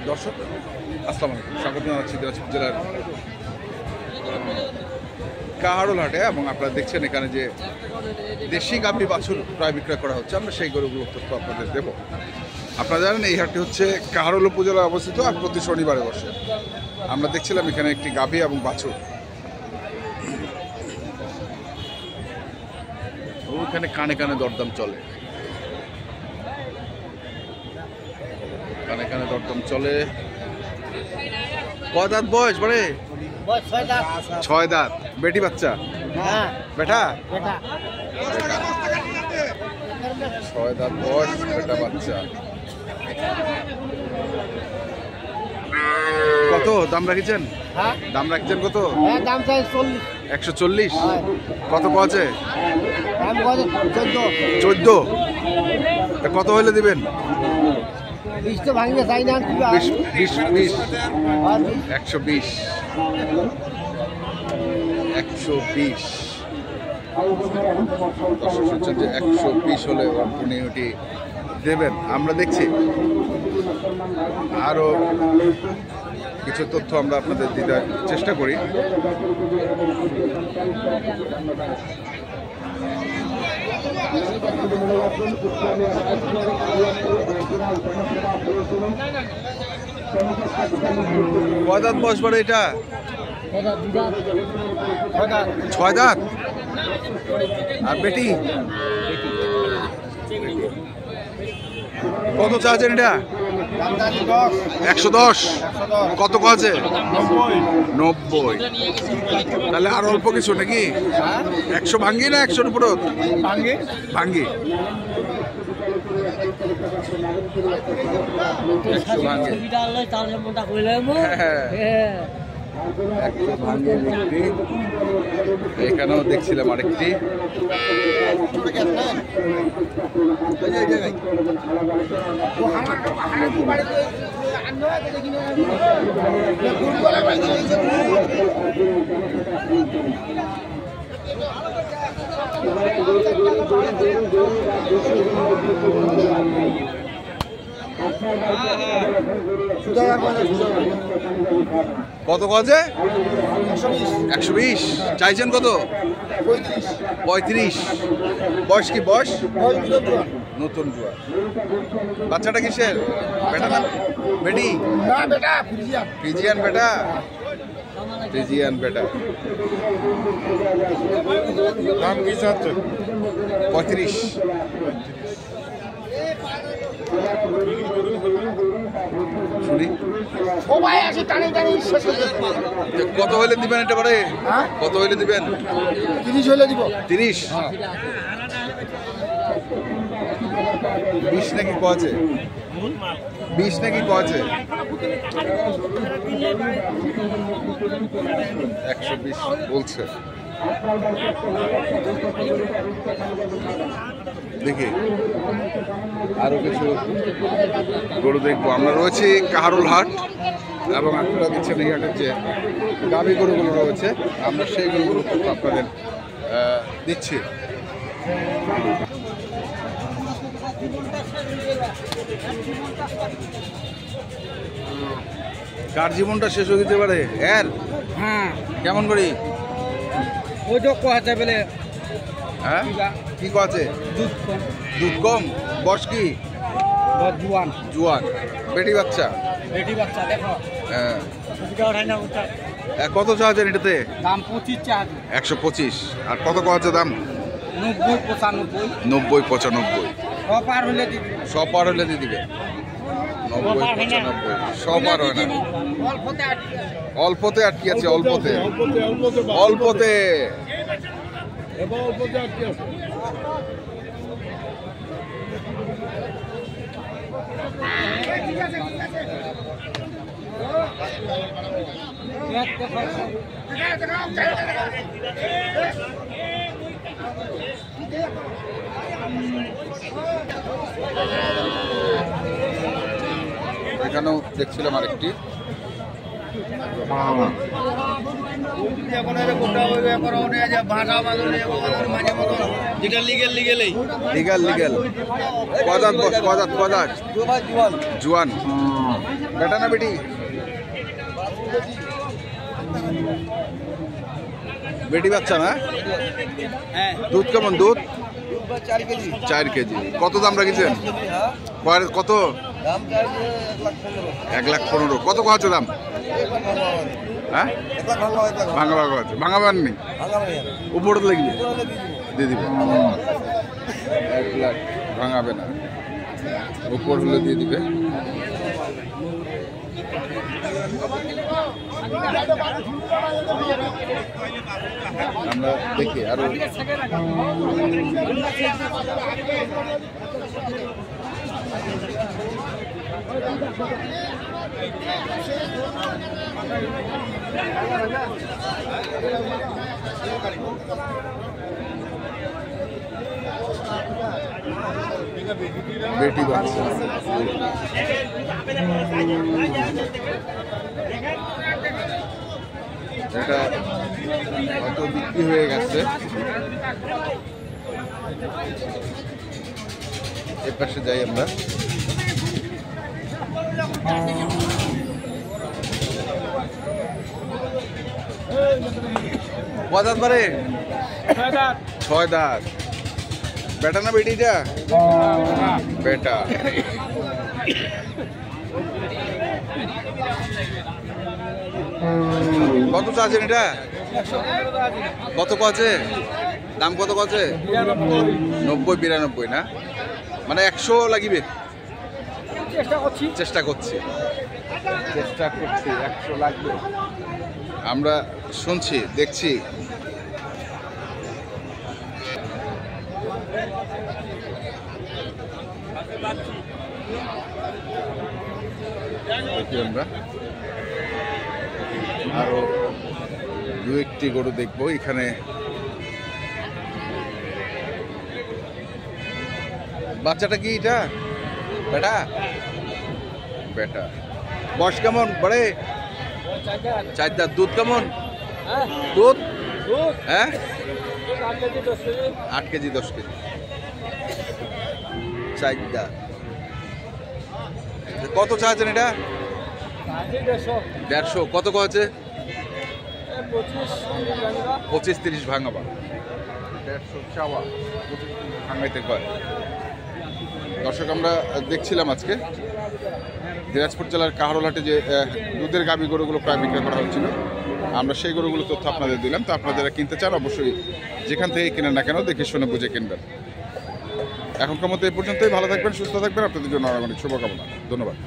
দর্শক আসসালামু আলাইকুম, স্বাগত জানাচ্ছি দিনাজপুর জেলার কাহারোল হাটে। এবং আপনারা দেখছেন এখানে যে দেশি গাভী বাছুর প্রায় বিক্রয় করা হচ্ছে, আমরা সেই গরুগুলোর তথ্য আপনাদের দেব। আপনারা জানেন এই হাটটি হচ্ছে কাহারোল উপজেলায় অবস্থিত আর প্রতি শনিবারে বসে। আমরা দেখছিলাম এখানে একটি গাভী এবং বাছুর, ওখানে কানে কানে দরদাম চলে, কানে কানে দরদাম চলে। কয় দাঁত বয়স বাড়ে? 6 দাঁত। বেটি বাচ্চা? বেটা? 6 দাঁত বয়স, বেটা বাচ্চা। কত দাম রাখিছেন? দাম রাখছেন কত? দাম চাই 140। কত আছে? 14। কত হইলে দিবেন? 20 তো ভাঙলে চাই না। 20 120। 120 হচ্ছে যে 120 হলে আপনি ওটি দেবেন। আমরা দেখছি আরও কিছু তথ্য আমরা আপনাদের দিতে চেষ্টা করি। কয় দাঁত বয়স পড়ে এটা? 6 দাঁত। আর বেটি? কত চাচ্ছেন এটা? 110। কত আছে? 90। তাহলে আর অল্প কিছু নাকি? 100 ভাঙ্গি না 100-এর উপর ভাঙ্গি? 100 ভাঙ্গি। এখানেও দেখছিলাম আরেকটি। কত আছে? 120। চাইছেন কত? 35। বয়স কি? বয়স নতুন জোয়ার। বাচ্চাটা কিসের? বেটা না বেটি? ফ্রিজিয়ান বেটা। ফ্রিজিয়ান বেটা। দাম কি চাচ্ছে? 35। শুনি কত হইলে দিবেন এটা পরে? কত হইলে দিবেন? 30 হইলে দিব। 30? 20 নাকি কছে? 20 নাকি কছে? 120 বলছে। দেখি আরো কিছু গরু দেখবো। আমরা রয়েছি কাহারোল হাট এবং আপনারা দেখছেন এই হাটের যে গাভী গরুগুলো রয়েছে, আমরা সেই গরুগুলো আপনাদের দিচ্ছি। কার জীবনটা শেষ হয়ে যেতে পারে এর? হ্যাঁ। কেমন করি? ওই তো কোয়াতে বলে। হ্যাঁ কি আছে? দুধ কম। বয়স কি? জুয়ান। জুয়ান। বেটি বাচ্চা? বেটি বাচ্চা। দেখো হ্যাঁ। কত চাচ্ছেন এটাতে? দাম 25 চাচ্ছি। 125। আর কত আছে দাম? 90 95। 90 95। সব পার হলে দিবি। সব পার হলে দিয়ে দিবে। 90 95। সব পার হয় না। অল্পতে আটকে আছে। অল্পতে অল্পতে আটকে আছে। এখানেও দেখছিলাম আরেকটি। লিগেল লিগেলেই লিগাল লিগাল কদাত বস কদাত কদাত জুয়ান বেটা না বেটি বেটি বাচ্চা না হ্যাঁ দুধ কেমন দুধ 4 কেজি 4 কেজি কত দাম রাখিছেন কত দাম চাইছে 1,15,000 কত আছে দাম হ্যাঁ ভাঙা ভাঙা আছে ভাঙা ভাঙ নেই উপরে লাগবে দিয়ে দিবে 1 লাখ ভাঙাবে না উপর হলে দিয়ে দিবে আমরা দেখি আরো বেটি বাচ্চা এটা হয়তো বিক্রি হয়ে গেছে এর পাশে যাই আমরা কদাত বারে 6 দাঁত বেটা না বেটিটা বেটা কত চাচ্ছেন এটা কত আছে দাম কত আছে 90-92 না মানে 100 লাগিবে চেষ্টা করছি 100 লাগবে আমরা শুনছি দেখছি দেখি আমরা আরো 2-1টি গরু দেখবো এখানে বাচ্চাটা কি এটা বেটা বেটা বয়স কেমন বড়ে 4 দাঁত দুধ কেমন দুধ হ্যাঁ 8 কেজি 10 কেজি 4 দাঁত কত চাচ্ছেন এটা 150 কত আছে 25-30 ভাঙাবা 150 চাওয়া 25-30 ভাঙাইতে কয় দর্শক আমরা দেখছিলাম আজকে দিনাজপুর জেলার কাহারোলহাটে যে দুধের গাভী গরুগুলো প্রায় বিক্রয় করা হচ্ছিল আমরা সেই গরুগুলোর তথ্য আপনাদের দিলাম তো আপনারা যারা কিনতে চান অবশ্যই যেখান থেকে কেনেন না কেন দেখে শুনে বুঝে কিনবেন এখনকার মতো এই পর্যন্তই ভালো থাকবেন সুস্থ থাকবেন আপনাদের জন্য অনেক শুভকামনা ধন্যবাদ।